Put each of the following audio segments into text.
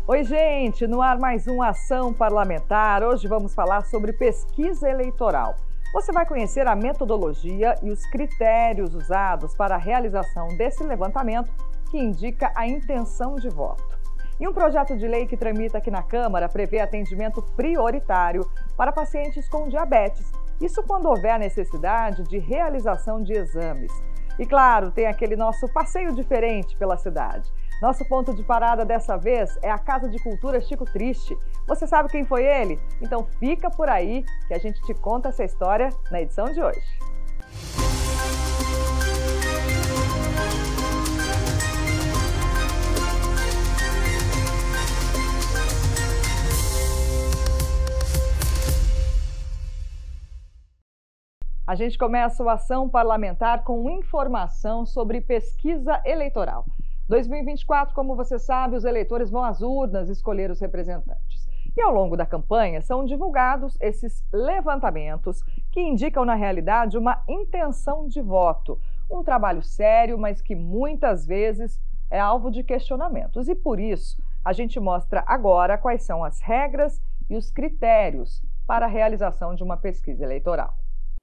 Oi, gente, no ar mais uma Ação Parlamentar. Hoje vamos falar sobre pesquisa eleitoral. Você vai conhecer a metodologia e os critérios usados para a realização desse levantamento que indica a intenção de voto. E um projeto de lei que tramita aqui na Câmara prevê atendimento prioritário para pacientes com diabetes. Isso quando houver necessidade de realização de exames. E claro, tem aquele nosso passeio diferente pela cidade. Nosso ponto de parada dessa vez é a Casa de Cultura Chico Triste. Você sabe quem foi ele? Então fica por aí que a gente te conta essa história na edição de hoje. A gente começa a Ação Parlamentar com informação sobre pesquisa eleitoral. 2024, como você sabe, os eleitores vão às urnas escolher os representantes. E ao longo da campanha são divulgados esses levantamentos que indicam, na realidade, uma intenção de voto. Um trabalho sério, mas que muitas vezes é alvo de questionamentos. E por isso, a gente mostra agora quais são as regras e os critérios para a realização de uma pesquisa eleitoral.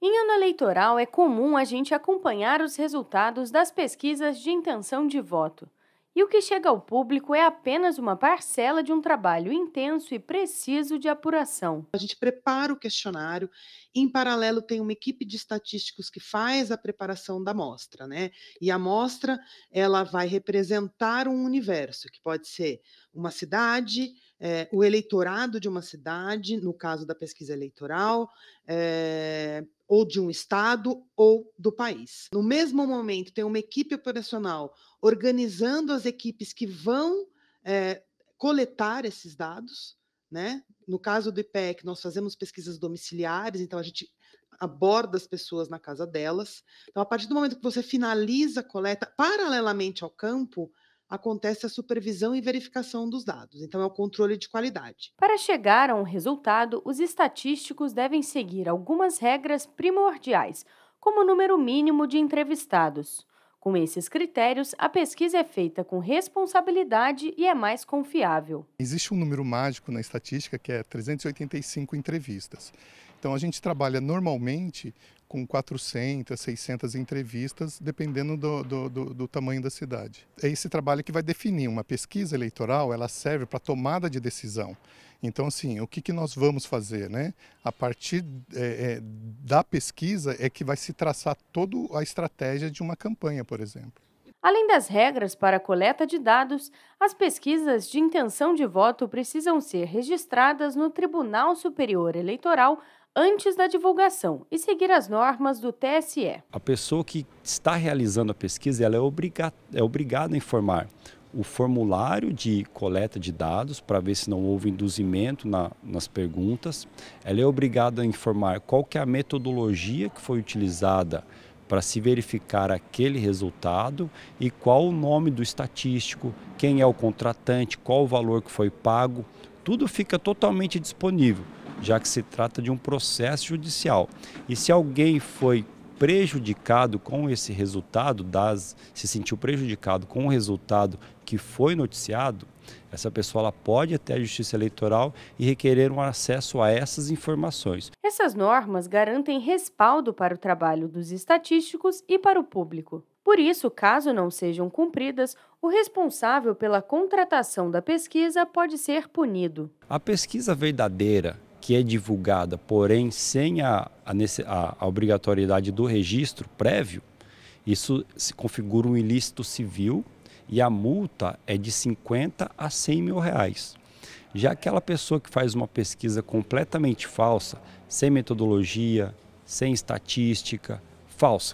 Em ano eleitoral, é comum a gente acompanhar os resultados das pesquisas de intenção de voto. E o que chega ao público é apenas uma parcela de um trabalho intenso e preciso de apuração. A gente prepara o questionário, em paralelo tem uma equipe de estatísticos que faz a preparação da amostra, né? E a amostra, ela vai representar um universo, que pode ser uma cidade, o eleitorado de uma cidade, no caso da pesquisa eleitoral, ou de um estado ou do país. No mesmo momento, tem uma equipe operacional organizando as equipes que vão coletar esses dados, né? No caso do IPEC, nós fazemos pesquisas domiciliares, então a gente aborda as pessoas na casa delas. Então, a partir do momento que você finaliza a coleta, paralelamente ao campo, acontece a supervisão e verificação dos dados. Então, é o controle de qualidade. Para chegar a um resultado, os estatísticos devem seguir algumas regras primordiais, como o número mínimo de entrevistados. Com esses critérios, a pesquisa é feita com responsabilidade e é mais confiável. Existe um número mágico na estatística que é 385 entrevistas. Então a gente trabalha normalmente com 400, 600 entrevistas, dependendo do tamanho da cidade. É esse trabalho que vai definir. Uma pesquisa eleitoral, ela serve para tomada de decisão. Então, assim, o que nós vamos fazer, né? A partir da pesquisa é que vai se traçar toda a estratégia de uma campanha, por exemplo. Além das regras para a coleta de dados, as pesquisas de intenção de voto precisam ser registradas no Tribunal Superior Eleitoral antes da divulgação e seguir as normas do TSE. A pessoa que está realizando a pesquisa ela é obrigada a informar o formulário de coleta de dados para ver se não houve induzimento nas perguntas. Ela é obrigada a informar qual que é a metodologia que foi utilizada para se verificar aquele resultado e qual o nome do estatístico, quem é o contratante, qual o valor que foi pago. Tudo fica totalmente disponível, já que se trata de um processo judicial. E se alguém foi prejudicado com esse resultado, se sentiu prejudicado com o resultado que foi noticiado, essa pessoa ela pode ir até a Justiça Eleitoral e requerer um acesso a essas informações. Essas normas garantem respaldo para o trabalho dos estatísticos e para o público. Por isso, caso não sejam cumpridas, o responsável pela contratação da pesquisa pode ser punido. A pesquisa verdadeira, que é divulgada, porém sem a obrigatoriedade do registro prévio, isso se configura um ilícito civil e a multa é de 50 a 100 mil reais. Já aquela pessoa que faz uma pesquisa completamente falsa, sem metodologia, sem estatística,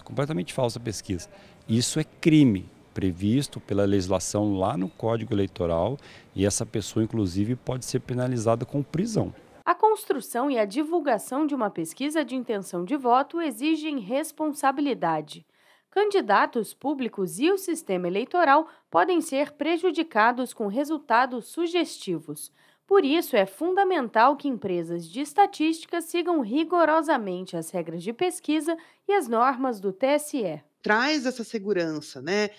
completamente falsa a pesquisa, isso é crime previsto pela legislação lá no Código Eleitoral e essa pessoa, inclusive, pode ser penalizada com prisão. A construção e a divulgação de uma pesquisa de intenção de voto exigem responsabilidade. Candidatos públicos e o sistema eleitoral podem ser prejudicados com resultados sugestivos. Por isso, é fundamental que empresas de estatística sigam rigorosamente as regras de pesquisa e as normas do TSE. Traz essa segurança, né?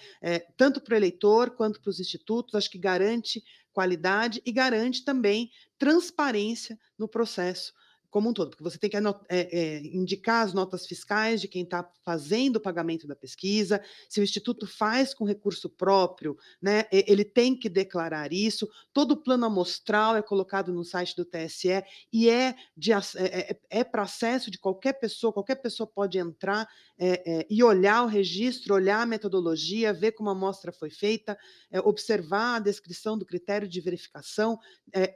Tanto para o eleitor quanto para os institutos, acho que garante qualidade e garante também transparência no processo como um todo, porque você tem que indicar as notas fiscais de quem está fazendo o pagamento da pesquisa. Se o Instituto faz com recurso próprio, né, ele tem que declarar isso. Todo o plano amostral é colocado no site do TSE e é para acesso de qualquer pessoa pode entrar e olhar o registro, olhar a metodologia, ver como a amostra foi feita, observar a descrição do critério de verificação,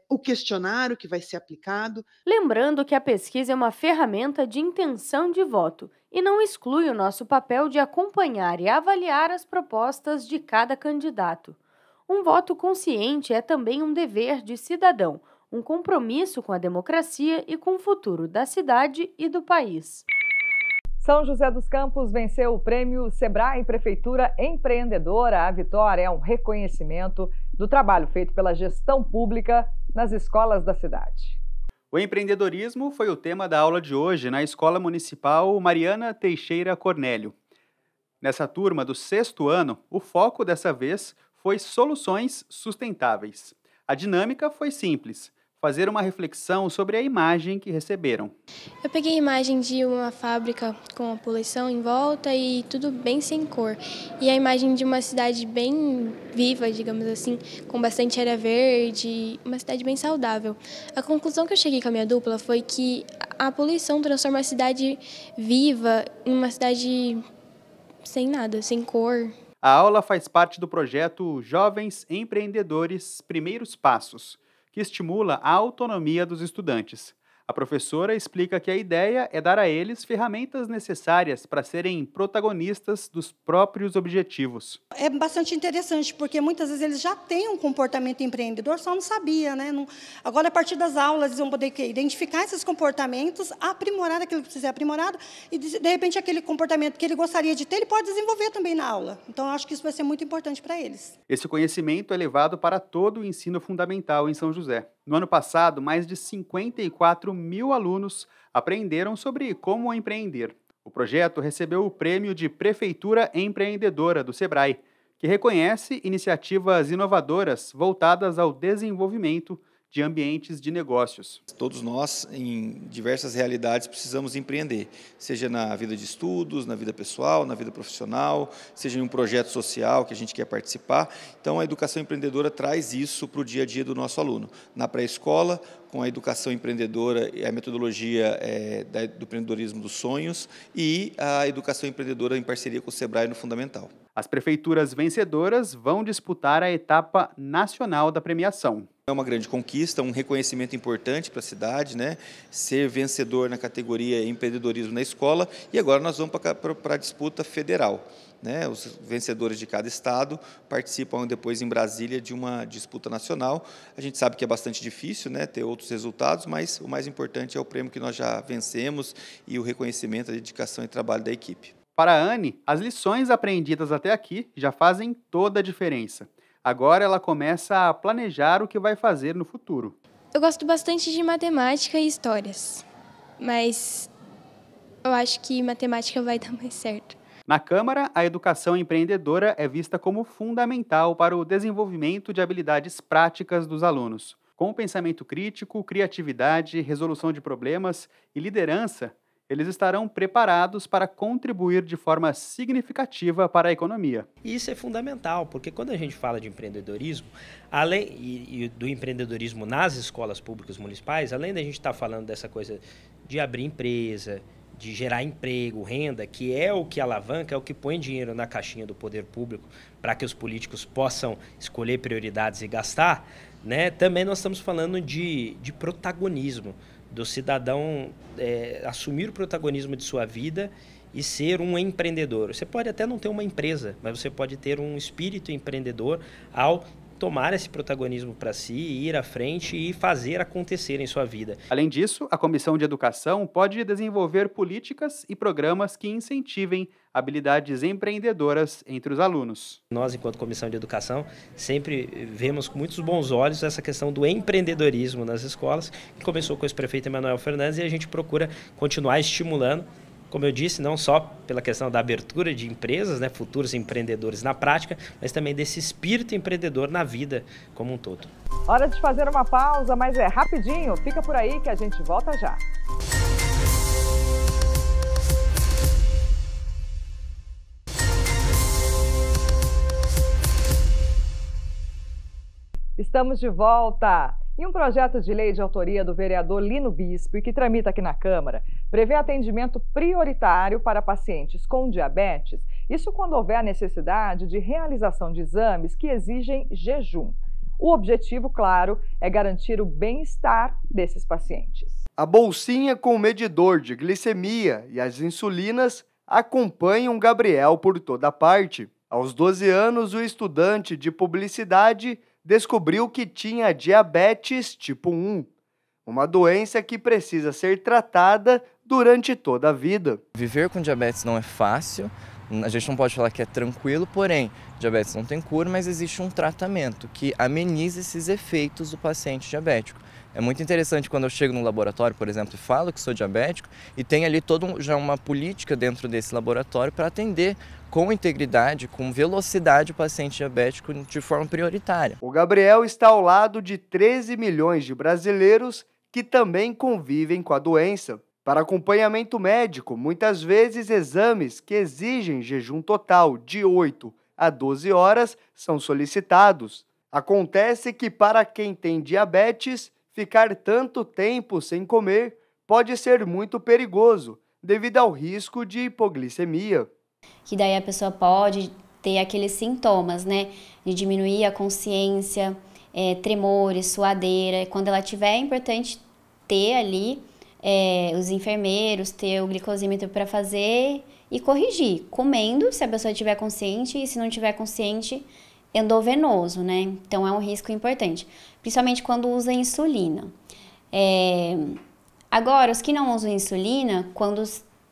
o questionário que vai ser aplicado. Lembrando que a pesquisa é uma ferramenta de intenção de voto e não exclui o nosso papel de acompanhar e avaliar as propostas de cada candidato. Um voto consciente é também um dever de cidadão, um compromisso com a democracia e com o futuro da cidade e do país. São José dos Campos venceu o prêmio Sebrae Prefeitura Empreendedora. A vitória é um reconhecimento do trabalho feito pela gestão pública nas escolas da cidade. O empreendedorismo foi o tema da aula de hoje na Escola Municipal Mariana Teixeira Cornélio. Nessa turma do 6º ano, o foco dessa vez foi soluções sustentáveis. A dinâmica foi simples: fazer uma reflexão sobre a imagem que receberam. Eu peguei a imagem de uma fábrica com a poluição em volta e tudo bem sem cor. E a imagem de uma cidade bem viva, digamos assim, com bastante área verde, uma cidade bem saudável. A conclusão que eu cheguei com a minha dupla foi que a poluição transforma a cidade viva em uma cidade sem nada, sem cor. A aula faz parte do projeto Jovens Empreendedores Primeiros Passos, que estimula a autonomia dos estudantes. A professora explica que a ideia é dar a eles ferramentas necessárias para serem protagonistas dos próprios objetivos. É bastante interessante, porque muitas vezes eles já têm um comportamento empreendedor, só não sabia, né? Agora, a partir das aulas, eles vão poder identificar esses comportamentos, aprimorar aquilo que precisa ser aprimorado, e, de repente, aquele comportamento que ele gostaria de ter, ele pode desenvolver também na aula. Então, eu acho que isso vai ser muito importante para eles. Esse conhecimento é levado para todo o ensino fundamental em São José. No ano passado, mais de 54.000 alunos aprenderam sobre como empreender. O projeto recebeu o prêmio de Prefeitura Empreendedora do Sebrae, que reconhece iniciativas inovadoras voltadas ao desenvolvimento de ambientes de negócios. Todos nós, em diversas realidades, precisamos empreender, seja na vida de estudos, na vida pessoal, na vida profissional, seja em um projeto social que a gente quer participar. Então, a educação empreendedora traz isso para o dia a dia do nosso aluno. Na pré-escola, com a educação empreendedora e a metodologia do empreendedorismo dos sonhos, e a educação empreendedora em parceria com o Sebrae no fundamental. As prefeituras vencedoras vão disputar a etapa nacional da premiação. É uma grande conquista, um reconhecimento importante para a cidade, né? Ser vencedor na categoria empreendedorismo na escola, e agora nós vamos para a disputa federal. Né? Os vencedores de cada estado participam depois em Brasília de uma disputa nacional. A gente sabe que é bastante difícil, né, ter outros resultados, mas o mais importante é o prêmio que nós já vencemos e o reconhecimento, a dedicação e trabalho da equipe. Para a Anne, as lições aprendidas até aqui já fazem toda a diferença. Agora ela começa a planejar o que vai fazer no futuro. Eu gosto bastante de matemática e histórias, mas eu acho que matemática vai dar mais certo. Na Câmara, a educação empreendedora é vista como fundamental para o desenvolvimento de habilidades práticas dos alunos. Com pensamento crítico, criatividade, resolução de problemas e liderança, eles estarão preparados para contribuir de forma significativa para a economia. E isso é fundamental, porque quando a gente fala de empreendedorismo, além do empreendedorismo nas escolas públicas municipais, além da gente estar falando dessa coisa de abrir empresa, de gerar emprego, renda, que é o que alavanca, é o que põe dinheiro na caixinha do poder público para que os políticos possam escolher prioridades e gastar, né? Também nós estamos falando de protagonismo, do cidadão assumir o protagonismo de sua vida e ser um empreendedor. Você pode até não ter uma empresa, mas você pode ter um espírito empreendedor ao tomar esse protagonismo para si, ir à frente e fazer acontecer em sua vida. Além disso, a Comissão de Educação pode desenvolver políticas e programas que incentivem habilidades empreendedoras entre os alunos. Nós, enquanto Comissão de Educação, sempre vemos com muitos bons olhos essa questão do empreendedorismo nas escolas, que começou com o ex-prefeito Emanuel Fernandes, e a gente procura continuar estimulando como eu disse, não só pela questão da abertura de empresas, né, futuros empreendedores na prática, mas também desse espírito empreendedor na vida como um todo. Hora de fazer uma pausa, mas é rapidinho. Fica por aí que a gente volta já. Estamos de volta. E um projeto de lei de autoria do vereador Lino Bispo, que tramita aqui na Câmara, prevê atendimento prioritário para pacientes com diabetes, isso quando houver a necessidade de realização de exames que exigem jejum. O objetivo, claro, é garantir o bem-estar desses pacientes. A bolsinha com o medidor de glicemia e as insulinas acompanham Gabriel por toda parte. Aos 12 anos, o estudante de publicidade descobriu que tinha diabetes tipo 1, uma doença que precisa ser tratada durante toda a vida. Viver com diabetes não é fácil, a gente não pode falar que é tranquilo, porém, diabetes não tem cura, mas existe um tratamento que ameniza esses efeitos do paciente diabético. É muito interessante quando eu chego no laboratório, por exemplo, e falo que sou diabético e tem ali já uma política dentro desse laboratório para atender com integridade, com velocidade o paciente diabético de forma prioritária. O Gabriel está ao lado de 13 milhões de brasileiros que também convivem com a doença. Para acompanhamento médico, muitas vezes exames que exigem jejum total de 8 a 12 horas são solicitados. Acontece que para quem tem diabetes, ficar tanto tempo sem comer pode ser muito perigoso, devido ao risco de hipoglicemia. Que daí a pessoa pode ter aqueles sintomas, né, de diminuir a consciência, tremores, suadeira. Quando ela tiver, é importante ter ali os enfermeiros, ter o glicosímetro para fazer e corrigir, comendo, se a pessoa estiver consciente, e se não estiver consciente, endovenoso, né? Então é um risco importante, principalmente quando usa insulina. Agora, os que não usam insulina, quando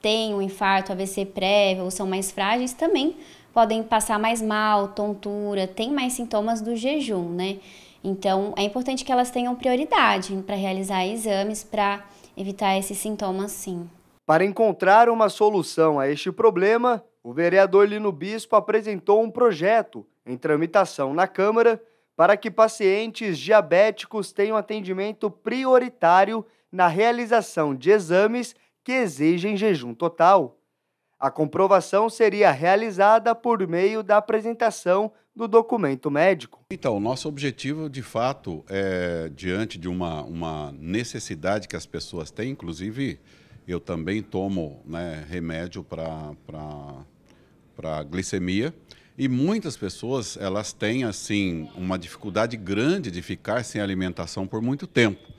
têm um infarto, AVC prévio ou são mais frágeis, também podem passar mais mal, tontura, tem mais sintomas do jejum, né? Então, é importante que elas tenham prioridade para realizar exames para evitar esses sintomas, sim. Para encontrar uma solução a este problema, o vereador Lino Bispo apresentou um projeto em tramitação na Câmara para que pacientes diabéticos tenham atendimento prioritário na realização de exames que exigem jejum total. A comprovação seria realizada por meio da apresentação do documento médico. Então, nosso objetivo, de fato, é diante de uma necessidade que as pessoas têm, inclusive eu também tomo, né, remédio para glicemia, e muitas pessoas elas têm assim uma dificuldade grande de ficar sem alimentação por muito tempo.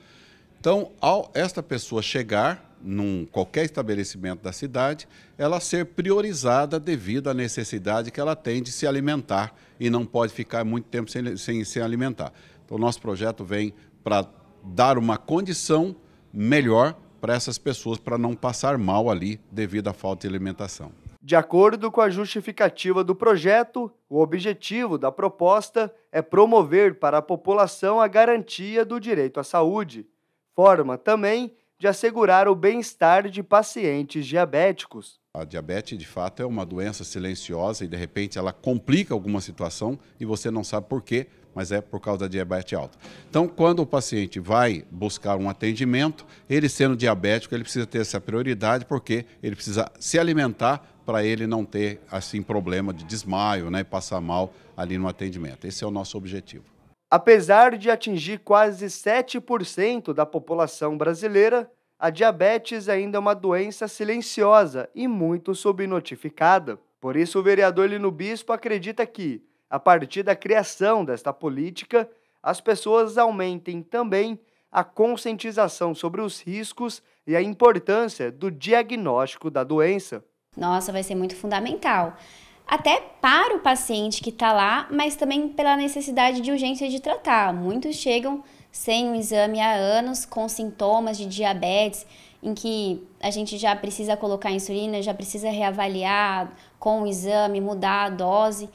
Então, ao esta pessoa chegar qualquer estabelecimento da cidade, ela ser priorizada devido à necessidade que ela tem de se alimentar e não pode ficar muito tempo sem se alimentar. Então, o nosso projeto vem para dar uma condição melhor para essas pessoas, para não passar mal ali devido à falta de alimentação. De acordo com a justificativa do projeto, o objetivo da proposta é promover para a população a garantia do direito à saúde, forma também de assegurar o bem-estar de pacientes diabéticos. A diabetes, de fato, é uma doença silenciosa e, de repente, ela complica alguma situação e você não sabe por quê, mas é por causa da diabetes alta. Então, quando o paciente vai buscar um atendimento, ele sendo diabético, ele precisa ter essa prioridade porque ele precisa se alimentar para ele não ter, assim, problema de desmaio, né, passar mal ali no atendimento. Esse é o nosso objetivo. Apesar de atingir quase 7% da população brasileira, a diabetes ainda é uma doença silenciosa e muito subnotificada. Por isso, o vereador Lino Bispo acredita que, a partir da criação desta política, as pessoas aumentem também a conscientização sobre os riscos e a importância do diagnóstico da doença. Nossa, vai ser muito fundamental. Até para o paciente que está lá, mas também pela necessidade de urgência de tratar. Muitos chegam sem um exame há anos, com sintomas de diabetes, em que a gente já precisa colocar insulina, já precisa reavaliar com o exame, mudar a dose,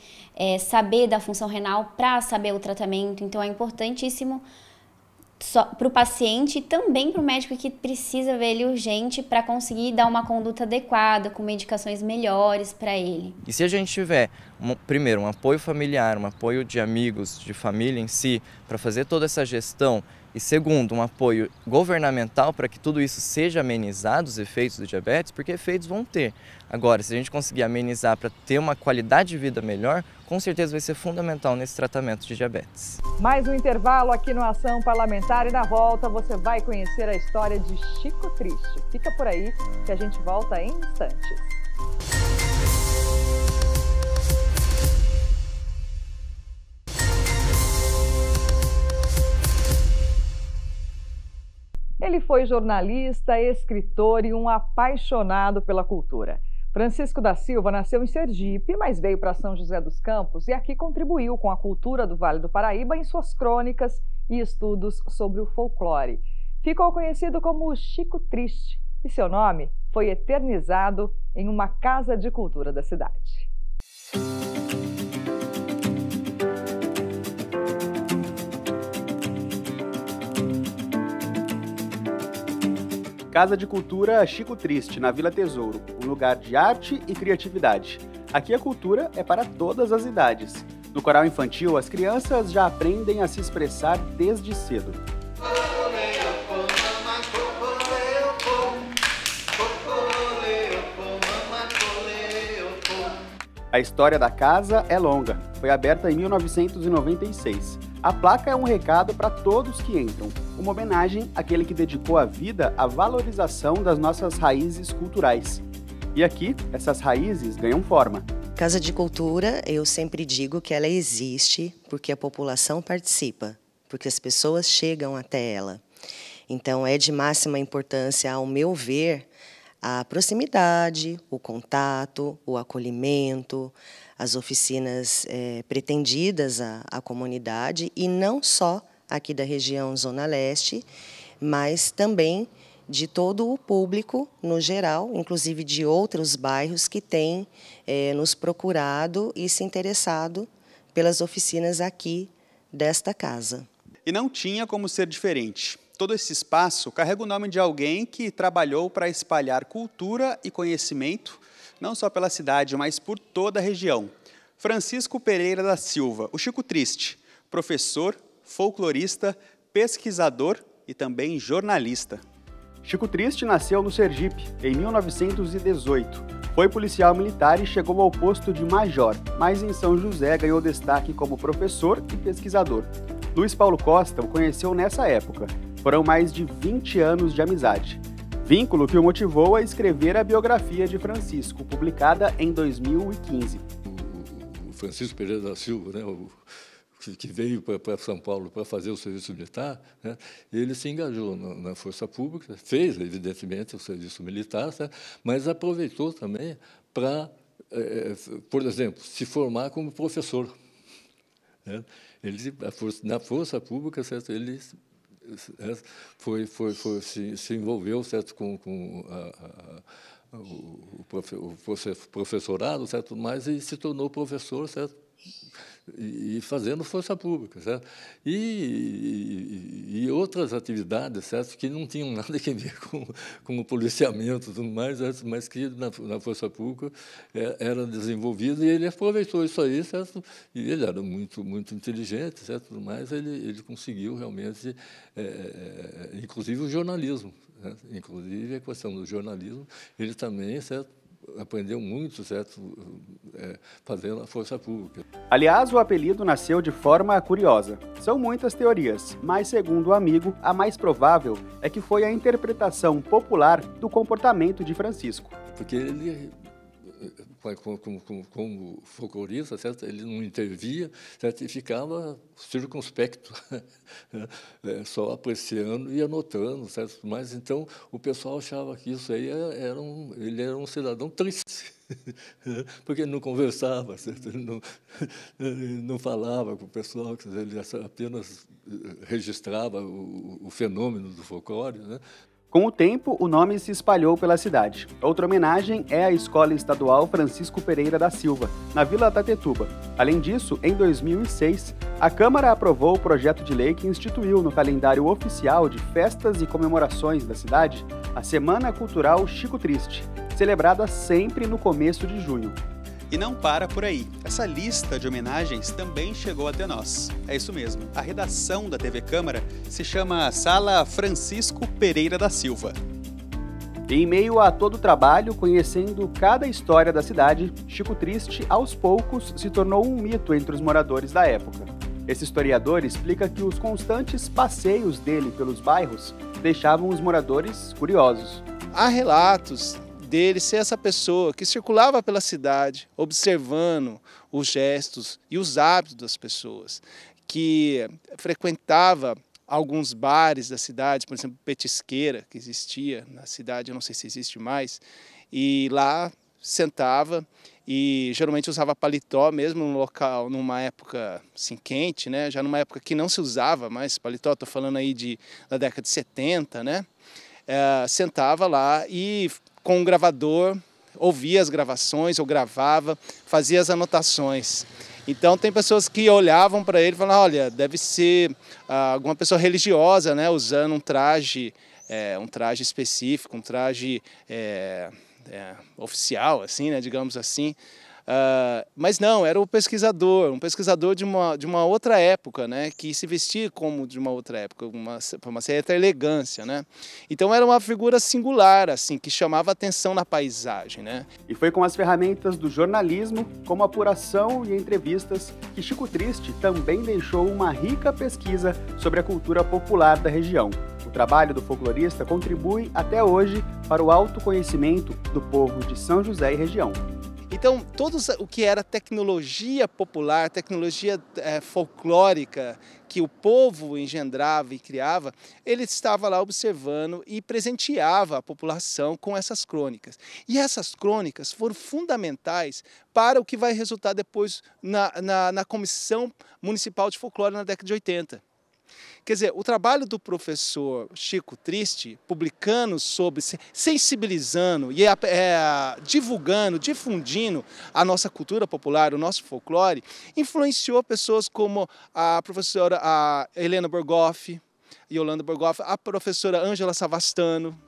saber da função renal para saber o tratamento. Então é importantíssimo para o paciente e também para o médico que precisa ver ele urgente para conseguir dar uma conduta adequada, com medicações melhores para ele. E se a gente tiver, primeiro, um apoio familiar, um apoio de amigos, de família em si, para fazer toda essa gestão, e segundo, um apoio governamental para que tudo isso seja amenizado, os efeitos do diabetes, porque efeitos vão ter. Agora, se a gente conseguir amenizar para ter uma qualidade de vida melhor, com certeza vai ser fundamental nesse tratamento de diabetes. Mais um intervalo aqui no Ação Parlamentar e na volta você vai conhecer a história de Chico Triste. Fica por aí que a gente volta em instantes. Ele foi jornalista, escritor e um apaixonado pela cultura. Francisco da Silva nasceu em Sergipe, mas veio para São José dos Campos e aqui contribuiu com a cultura do Vale do Paraíba em suas crônicas e estudos sobre o folclore. Ficou conhecido como Chico Triste e seu nome foi eternizado em uma casa de cultura da cidade. Casa de Cultura Chico Triste, na Vila Tesouro, um lugar de arte e criatividade. Aqui a cultura é para todas as idades. No coral infantil, as crianças já aprendem a se expressar desde cedo. A história da casa é longa. Foi aberta em 1996. A placa é um recado para todos que entram, uma homenagem àquele que dedicou a vida à valorização das nossas raízes culturais. E aqui, essas raízes ganham forma. Casa de Cultura, eu sempre digo que ela existe porque a população participa, porque as pessoas chegam até ela. Então, é de máxima importância, ao meu ver, a proximidade, o contato, o acolhimento, as oficinas pretendidas à comunidade, e não só aqui da região Zona Leste, mas também de todo o público no geral, inclusive de outros bairros que têm nos procurado e se interessado pelas oficinas aqui desta casa. E não tinha como ser diferente. Todo esse espaço carrega o nome de alguém que trabalhou para espalhar cultura e conhecimento, não só pela cidade, mas por toda a região. Francisco Pereira da Silva, o Chico Triste, professor, folclorista, pesquisador e também jornalista. Chico Triste nasceu no Sergipe, em 1918. Foi policial militar e chegou ao posto de major, mas em São José ganhou destaque como professor e pesquisador. Luiz Paulo Costa o conheceu nessa época. Foram mais de 20 anos de amizade. Vínculo que o motivou a escrever a biografia de Francisco, publicada em 2015. O Francisco Pereira da Silva, né, que veio para São Paulo para fazer o serviço militar, né, ele se engajou na Força Pública, fez, evidentemente, o serviço militar, né, mas aproveitou também para, por exemplo, se formar como professor. Né. Ele, na Força Pública, certo, ele se envolveu, certo, com o professorado, certo, mas e se tornou professor, certo, e fazendo força pública, certo? E outras atividades, certo, que não tinham nada a ver com o policiamento e tudo mais, certo? Mas que na força pública era desenvolvido, e ele aproveitou isso aí, certo? E ele era muito inteligente, certo? Mas ele conseguiu realmente, inclusive o jornalismo, né? Inclusive a questão do jornalismo, ele também, certo, aprendeu muito, certo, fazendo a força pública. Aliás, o apelido nasceu de forma curiosa. São muitas teorias, mas, segundo o amigo, a mais provável é que foi a interpretação popular do comportamento de Francisco. Porque ele, como folclorista, certo, ele não intervia, certo, e ficava circunspecto, só apreciando e anotando, certo? Mas então o pessoal achava que isso aí ele era um cidadão triste, porque ele não conversava, certo? Ele não falava com o pessoal, ele apenas registrava o fenômeno do folclore, né? Com o tempo, o nome se espalhou pela cidade. Outra homenagem é a Escola Estadual Francisco Pereira da Silva, na Vila Tatetuba. Além disso, em 2006, a Câmara aprovou o projeto de lei que instituiu no calendário oficial de festas e comemorações da cidade a Semana Cultural Chico Triste, celebrada sempre no começo de junho. E não para por aí. Essa lista de homenagens também chegou até nós. É isso mesmo. A redação da TV Câmara se chama Sala Francisco Pereira da Silva. E em meio a todo o trabalho, conhecendo cada história da cidade, Chico Triste, aos poucos, se tornou um mito entre os moradores da época. Esse historiador explica que os constantes passeios dele pelos bairros deixavam os moradores curiosos. Há relatos dele ser essa pessoa que circulava pela cidade, observando os gestos e os hábitos das pessoas, que frequentava alguns bares da cidade, por exemplo, Petisqueira, que existia na cidade, eu não sei se existe mais, e lá sentava e geralmente usava paletó, mesmo no local, numa época assim, quente, né? Já numa época que não se usava mais paletó, estou falando aí da década de 70, né? Sentava lá e com um gravador, ouvia as gravações, ou gravava, fazia as anotações. Então tem pessoas que olhavam para ele e falavam, olha, deve ser alguma pessoa religiosa, né, usando um traje específico, um traje oficial, assim, né, digamos assim. Mas não, era um pesquisador de uma outra época, né, que se vestia como de uma outra época, uma certa elegância, né. Então era uma figura singular, assim, que chamava atenção na paisagem, né. E foi com as ferramentas do jornalismo, como apuração e entrevistas, que Chico Triste também deixou uma rica pesquisa sobre a cultura popular da região. O trabalho do folclorista contribui até hoje para o autoconhecimento do povo de São José e região. Então, o que era tecnologia popular, tecnologia folclórica, que o povo engendrava e criava, ele estava lá observando e presenteava a população com essas crônicas. E essas crônicas foram fundamentais para o que vai resultar depois na Comissão Municipal de Folclore na década de 80. Quer dizer, o trabalho do professor Chico Triste, publicando sobre, sensibilizando e divulgando, difundindo a nossa cultura popular, o nosso folclore, influenciou pessoas como a professora Helena Borgoff, Yolanda Borgoff, a professora Ângela Savastano.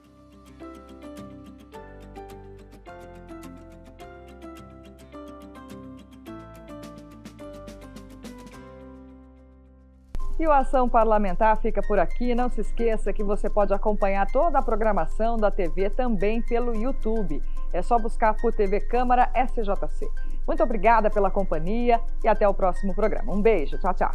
E o Ação Parlamentar fica por aqui. Não se esqueça que você pode acompanhar toda a programação da TV também pelo YouTube. É só buscar por TV Câmara SJC. Muito obrigada pela companhia e até o próximo programa. Um beijo, tchau, tchau.